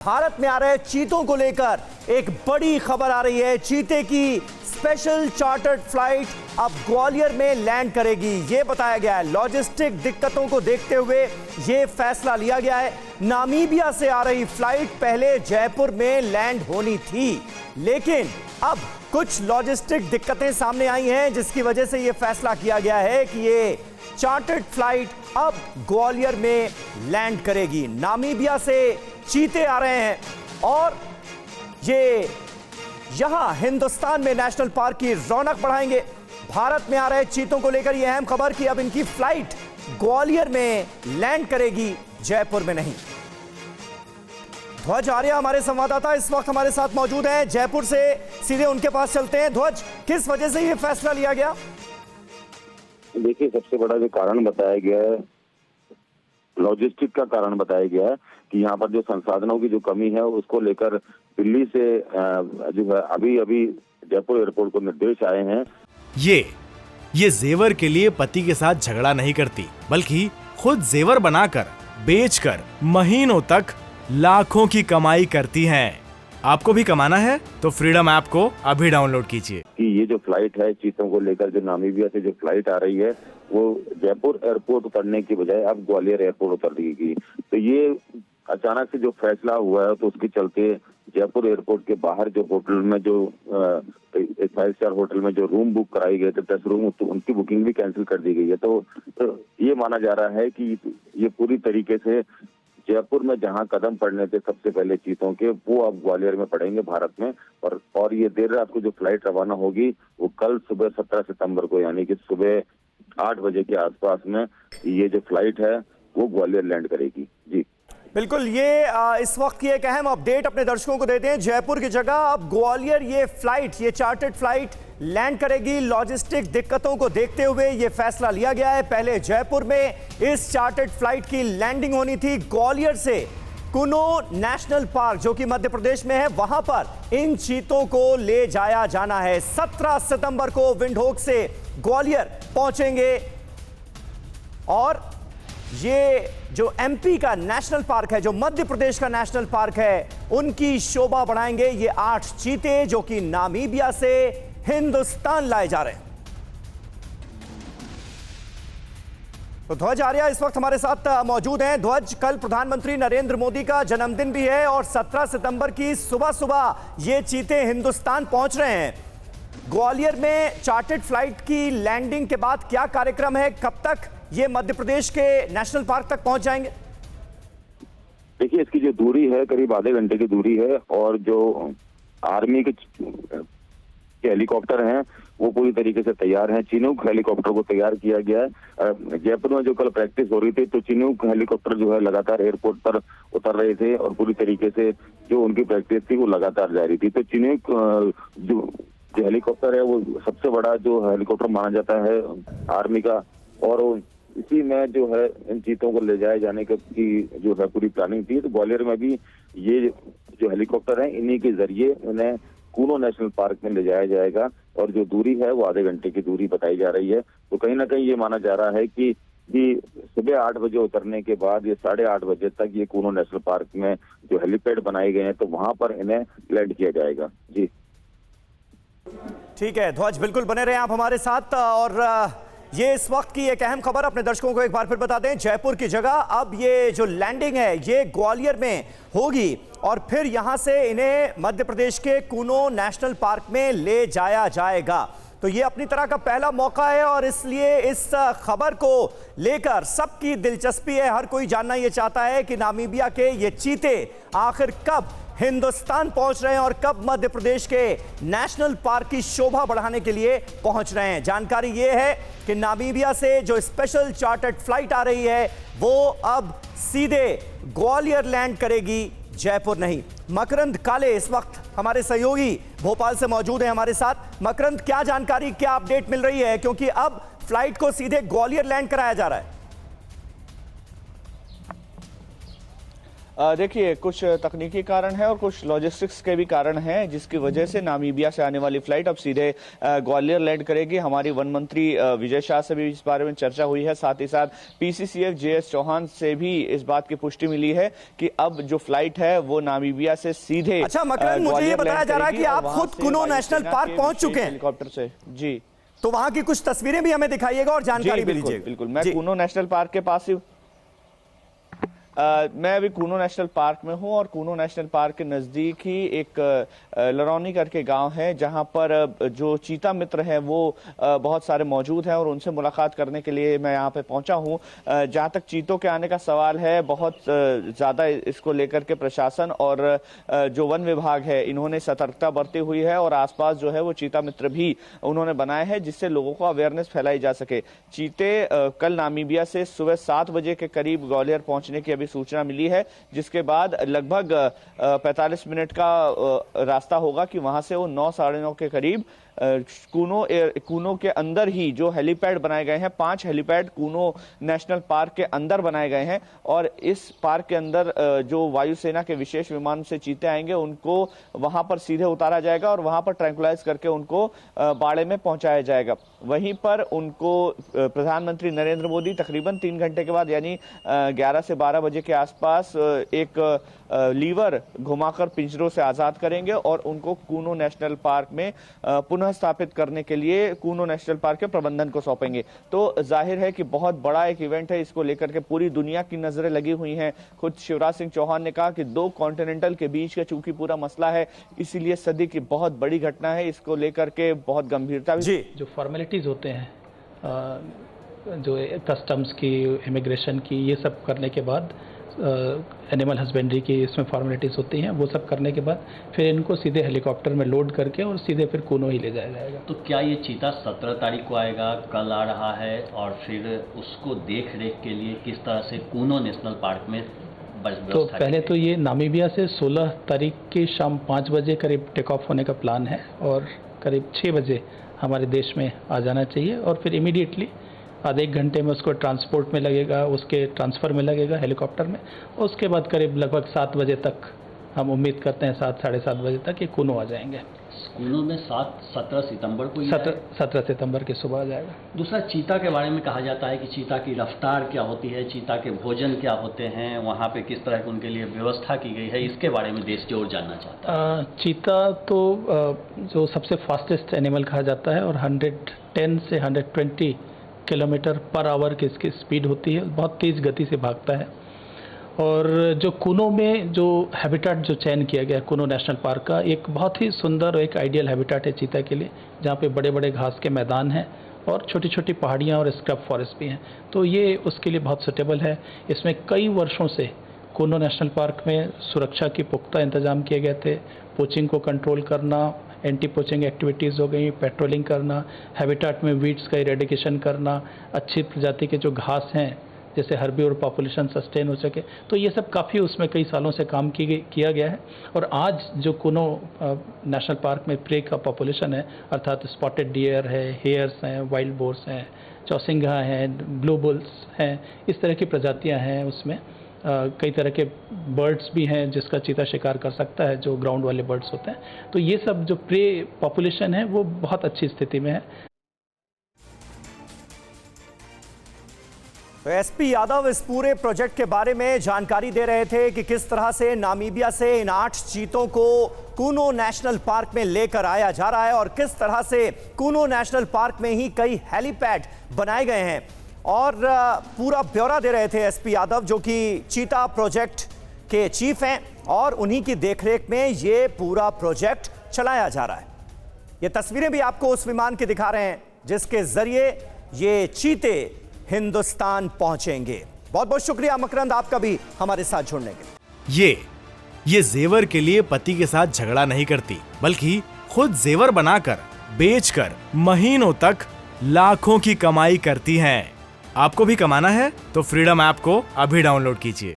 भारत में आ रहे चीतों को लेकर एक बड़ी खबर आ रही है। चीते की स्पेशल चार्टर्ड फ्लाइट अब ग्वालियर में लैंड करेगी, ये बताया गया है। लॉजिस्टिक दिक्कतों को देखते हुए ये फैसला लिया गया है। नामीबिया से आ रही फ्लाइट पहले जयपुर में लैंड होनी थी, लेकिन अब कुछ लॉजिस्टिक दिक्कतें सामने आई हैं, जिसकी वजह से ये फैसला किया गया है कि ये चार्टर्ड फ्लाइट अब ग्वालियर में लैंड करेगी। नामीबिया से चीते आ रहे हैं और ये यहां हिंदुस्तान में नेशनल पार्क की रौनक बढ़ाएंगे। भारत में आ रहे चीतों को लेकर यह अहम खबर कि अब इनकी फ्लाइट ग्वालियर में लैंड करेगी, जयपुर में नहीं। ध्वज आर्या हमारे संवाददाता इस वक्त हमारे साथ मौजूद हैं। जयपुर से सीधे उनके पास चलते हैं। ध्वज, किस वजह से यह फैसला लिया गया? देखिए, सबसे बड़ा जो कारण बताया गया है, लॉजिस्टिक का कारण बताया गया है कि यहाँ पर जो संसाधनों की जो कमी है उसको लेकर दिल्ली से जो है अभी जयपुर एयरपोर्ट को निर्देश आए हैं। ये जेवर के लिए पति के साथ झगड़ा नहीं करती, बल्कि खुद जेवर बनाकर बेचकर महीनों तक लाखों की कमाई करती हैं। आपको भी कमाना है तो फ्रीडम ऐप को अभी डाउनलोड कीजिए। कि ये जो फ्लाइट है चीतों को लेकर, जो नामीबिया से जो फ्लाइट आ रही है वो जयपुर एयरपोर्ट उतरने की बजाय अब ग्वालियर एयरपोर्ट उतरेगी। तो ये अचानक से जो फैसला हुआ है, तो उसके चलते जयपुर एयरपोर्ट के बाहर जो होटल में जो 5 स्टार होटल में जो रूम बुक कराई गए थे 10 रूम, तो उनकी बुकिंग भी कैंसिल कर दी गई है। तो ये माना जा रहा है कि ये पूरी तरीके से जयपुर में जहां कदम पड़ने थे सबसे पहले चीतों के, वो अब ग्वालियर में पड़ेंगे भारत में। और ये देर रात को जो फ्लाइट रवाना होगी वो कल सुबह 17 सितंबर को, यानी कि सुबह 8 बजे के आसपास में ये जो फ्लाइट है वो ग्वालियर लैंड करेगी। जी बिल्कुल, ये इस वक्त की एक अहम अपडेट अपने दर्शकों को देते हैं। जयपुर की जगह अब ग्वालियर ये चार्टर्ड फ्लाइट लैंड करेगी। लॉजिस्टिक दिक्कतों को देखते हुए ये फैसला लिया गया है। पहले जयपुर में इस चार्टर्ड फ्लाइट की लैंडिंग होनी थी। ग्वालियर से कुनो नेशनल पार्क, जो कि मध्य प्रदेश में है, वहां पर इन चीतों को ले जाया जाना है। 17 सितंबर को विंडहोक से ग्वालियर पहुंचेंगे और ये जो एमपी का नेशनल पार्क है, जो मध्य प्रदेश का नेशनल पार्क है, उनकी शोभा बढ़ाएंगे ये 8 चीते, जो कि नामीबिया से हिंदुस्तान लाए जा रहे हैं। तो ध्वज आर्या इस वक्त हमारे साथ मौजूद हैं। ध्वज, कल प्रधानमंत्री नरेंद्र मोदी का जन्मदिन भी है और 17 सितंबर की सुबह सुबह ये चीते हिंदुस्तान पहुंच रहे हैं। ग्वालियर में चार्टर्ड फ्लाइट की लैंडिंग के बाद क्या कार्यक्रम है? कब तक ये मध्य प्रदेश के नेशनल पार्क तक पहुंच जाएंगे? देखिए, इसकी जो दूरी है करीब आधे घंटे की दूरी है और जो आर्मी के हेलीकॉप्टर हैं वो पूरी तरीके से तैयार हैं। चिनूक हेलीकॉप्टर को तैयार किया गया है। जयपुर में जो कल प्रैक्टिस हो रही थी, तो चिनूक हेलीकॉप्टर जो है लगातार एयरपोर्ट पर उतर रहे थे और पूरी तरीके से जो उनकी प्रैक्टिस थी वो लगातार जारी थी। तो चिनूक जो हेलीकॉप्टर है वो सबसे बड़ा जो हेलीकॉप्टर माना जाता है आर्मी का, और इसी में जो है इन चीतों को ले जाए जाने की जो है पूरी प्लानिंग थी। तो ग्वालियर में भी ये जो हेलीकॉप्टर है, इन्हीं के जरिए उन्हें कुनो नेशनल पार्क में ले जाया जाएगा और जो दूरी है वो आधे घंटे की दूरी बताई जा रही है। तो कहीं ना कहीं ये माना जा रहा है कि सुबह 8 बजे उतरने के बाद ये 8:30 बजे तक ये कुनो नेशनल पार्क में जो हेलीपैड बनाए गए हैं, तो वहां पर इन्हें लैंड किया जाएगा। जी ठीक है ध्वज, बिल्कुल बने रहे आप हमारे साथ। और ये इस वक्त की एक अहम खबर अपने दर्शकों को एक बार फिर बता दें। जयपुर की जगह अब ये जो लैंडिंग है ये ग्वालियर में होगी और फिर यहां से इन्हें मध्य प्रदेश के कुनो नेशनल पार्क में ले जाया जाएगा। तो ये अपनी तरह का पहला मौका है और इसलिए इस खबर को लेकर सबकी दिलचस्पी है। हर कोई जानना ये चाहता है कि नामीबिया के ये चीते आखिर कब हिंदुस्तान पहुंच रहे हैं और कब मध्य प्रदेश के नेशनल पार्क की शोभा बढ़ाने के लिए पहुंच रहे हैं। जानकारी यह है कि नामीबिया से जो स्पेशल चार्टर्ड फ्लाइट आ रही है वो अब सीधे ग्वालियर लैंड करेगी, जयपुर नहीं। मकरंद काले इस वक्त हमारे सहयोगी भोपाल से मौजूद हैं हमारे साथ। मकरंद, क्या जानकारी, क्या अपडेट मिल रही है, क्योंकि अब फ्लाइट को सीधे ग्वालियर लैंड कराया जा रहा है? देखिए, कुछ तकनीकी कारण है और कुछ लॉजिस्टिक्स के भी कारण हैं, जिसकी वजह से नामीबिया से आने वाली फ्लाइट अब सीधे ग्वालियर लैंड करेगी। हमारी वन मंत्री विजय शाह से भी इस बारे में चर्चा हुई है। साथ ही साथ पीसीसीएफ जेएस चौहान से भी इस बात की पुष्टि मिली है कि अब जो फ्लाइट है वो नामीबिया से सीधे अच्छा मकरंद, मुझे ये बताया जा रहा है कि आप खुद कुनो नेशनल पार्क पहुंच चुके हैं हेलीकॉप्टर से। जी, तो वहां की कुछ तस्वीरें भी हमें दिखाइएगा और जानकारी भी लीजिएगा। बिल्कुल, मैं कुनो नेशनल पार्क के पास ही मैं अभी कूनो नेशनल पार्क में हूं और कूनो नेशनल पार्क के नज़दीक ही एक लरौनी करके गांव है, जहां पर जो चीता मित्र हैं वो बहुत सारे मौजूद हैं और उनसे मुलाकात करने के लिए मैं यहां पे पहुंचा हूं। जहां तक चीतों के आने का सवाल है, बहुत ज़्यादा इसको लेकर के प्रशासन और जो वन विभाग है इन्होंने सतर्कता बरती हुई है और आसपास जो है वो चीता मित्र भी उन्होंने बनाए हैं, जिससे लोगों को अवेयरनेस फैलाई जा सके। चीते कल नामीबिया से सुबह 7 बजे के करीब ग्वालियर पहुंचने की अभी सूचना मिली है, जिसके बाद लगभग 45 मिनट का रास्ता होगा कि वहां से वो 9 साढ़े 9 के करीब कूनो के अंदर ही जो हेलीपैड बनाए गए हैं, 5 हेलीपैड कूनो नेशनल पार्क के अंदर बनाए गए हैं और इस पार्क के अंदर जो वायुसेना के विशेष विमान से चीते आएंगे उनको वहां पर सीधे उतारा जाएगा और वहां पर ट्रैंकुलाइज करके उनको बाड़े में पहुंचाया जाएगा। वहीं पर उनको प्रधानमंत्री नरेंद्र मोदी तकरीबन 3 घंटे के बाद यानी 11 से 12 बजे के आसपास एक लीवर घुमाकर पिंजरों से आजाद करेंगे और उनको कूनो नेशनल पार्क में पुनः स्थापित करने के लिए कूनो नेशनल पार्क के प्रबंधन को सौंपेंगे। तो जाहिर है कि बहुत बड़ा एक इवेंट है, इसको लेकर के पूरी दुनिया की नजरें लगी हुई हैं। खुद शिवराज सिंह चौहान ने कहा कि 2 कॉन्टिनेंटल के बीच का चूंकि पूरा मसला है, इसीलिए सदी की बहुत बड़ी घटना है, इसको लेकर के बहुत गंभीरता भी। जो फॉर्मेलिटीज होते हैं, जो कस्टम्स की, इमिग्रेशन की, ये सब करने के बाद एनिमल हस्बेंड्री की इसमें फॉर्मेलिटीज़ होती हैं, वो सब करने के बाद फिर इनको सीधे हेलीकॉप्टर में लोड करके और सीधे फिर कूनो ही ले जाया जाएगा। तो क्या ये चीता 17 तारीख को आएगा, कल आ रहा है, और फिर उसको देख रेख के लिए किस तरह से कूनो नेशनल पार्क में तो पहले तो ये नामीबिया से 16 तारीख की शाम 5 बजे करीब टेक ऑफ होने का प्लान है और करीब 6 बजे हमारे देश में आ जाना चाहिए और फिर इमीडिएटली आधे 1 घंटे में उसको ट्रांसपोर्ट में लगेगा, उसके ट्रांसफ़र में लगेगा हेलीकॉप्टर में। उसके बाद करीब लगभग 7 बजे तक हम उम्मीद करते हैं, 7 साढ़े 7 बजे तक ये कूनो आ जाएंगे। कूनो में 17 सितंबर को 17 सितंबर की सुबह आ जाएगा। दूसरा, चीता के बारे में कहा जाता है कि चीता की रफ्तार क्या होती है, चीता के भोजन क्या होते हैं, वहाँ पे किस तरह की उनके लिए व्यवस्था की गई है, इसके बारे में देश की ओर जानना चाहता है। चीता तो जो सबसे फास्टेस्ट एनिमल कहा जाता है और 110 से 120 किलोमीटर पर आवर की इसकी स्पीड होती है, बहुत तेज़ गति से भागता है। और जो कूनो में जो हैबिटेट जो चयन किया गया है कूनो नेशनल पार्क का, एक बहुत ही सुंदर और एक आइडियल हैबिटेट है चीता के लिए, जहाँ पे बड़े बड़े घास के मैदान हैं और छोटी छोटी पहाड़ियाँ और स्क्रब फॉरेस्ट भी हैं, तो ये उसके लिए बहुत सुटेबल है। इसमें कई वर्षों से कूनो नेशनल पार्क में सुरक्षा की पुख्ता इंतजाम किए गए थे। पोचिंग को कंट्रोल करना, एंटी पोचिंग एक्टिविटीज़ हो गई, पेट्रोलिंग करना, हैबिटेट में वीड्स का इरेडिकेशन करना, अच्छी प्रजाति के जो घास हैं जैसे हर्बी पॉपुलेशन सस्टेन हो सके, तो ये सब काफ़ी उसमें कई सालों से काम किया गया है। और आज जो कूनो नेशनल पार्क में प्रे का पॉपुलेशन है, अर्थात स्पॉटेड डियर है, हेयर्स हैं, वाइल्ड बोर्स हैं, चौसिंगा हैं, ब्लू बुल्स हैं, इस तरह की प्रजातियां हैं। उसमें कई तरह के बर्ड्स भी हैं जिसका चीता शिकार कर सकता है, जो ग्राउंड वाले बर्ड्स होते हैं। तो ये सब जो प्रे पॉपुलेशन है वो बहुत अच्छी स्थिति में है। तो एसपी यादव इस पूरे प्रोजेक्ट के बारे में जानकारी दे रहे थे कि किस तरह से नामीबिया से इन 8 चीतों को कूनो नेशनल पार्क में लेकर आया जा रहा है और किस तरह से कूनो नेशनल पार्क में ही कई हेलीपैड बनाए गए हैं। और पूरा ब्यौरा दे रहे थे एसपी यादव, जो कि चीता प्रोजेक्ट के चीफ हैं और उन्हीं की देखरेख में ये पूरा प्रोजेक्ट चलाया जा रहा है। ये तस्वीरें भी आपको उस विमान की दिखा रहे हैं जिसके जरिए ये चीते हिंदुस्तान पहुंचेंगे। बहुत बहुत शुक्रिया मकरंद आपका भी हमारे साथ जुड़ने के लिए। ये जेवर के लिए पति के साथ झगड़ा नहीं करती, बल्कि खुद जेवर बनाकर बेचकर महीनों तक लाखों की कमाई करती हैं। आपको भी कमाना है तो फ्रीडम ऐप को अभी डाउनलोड कीजिए।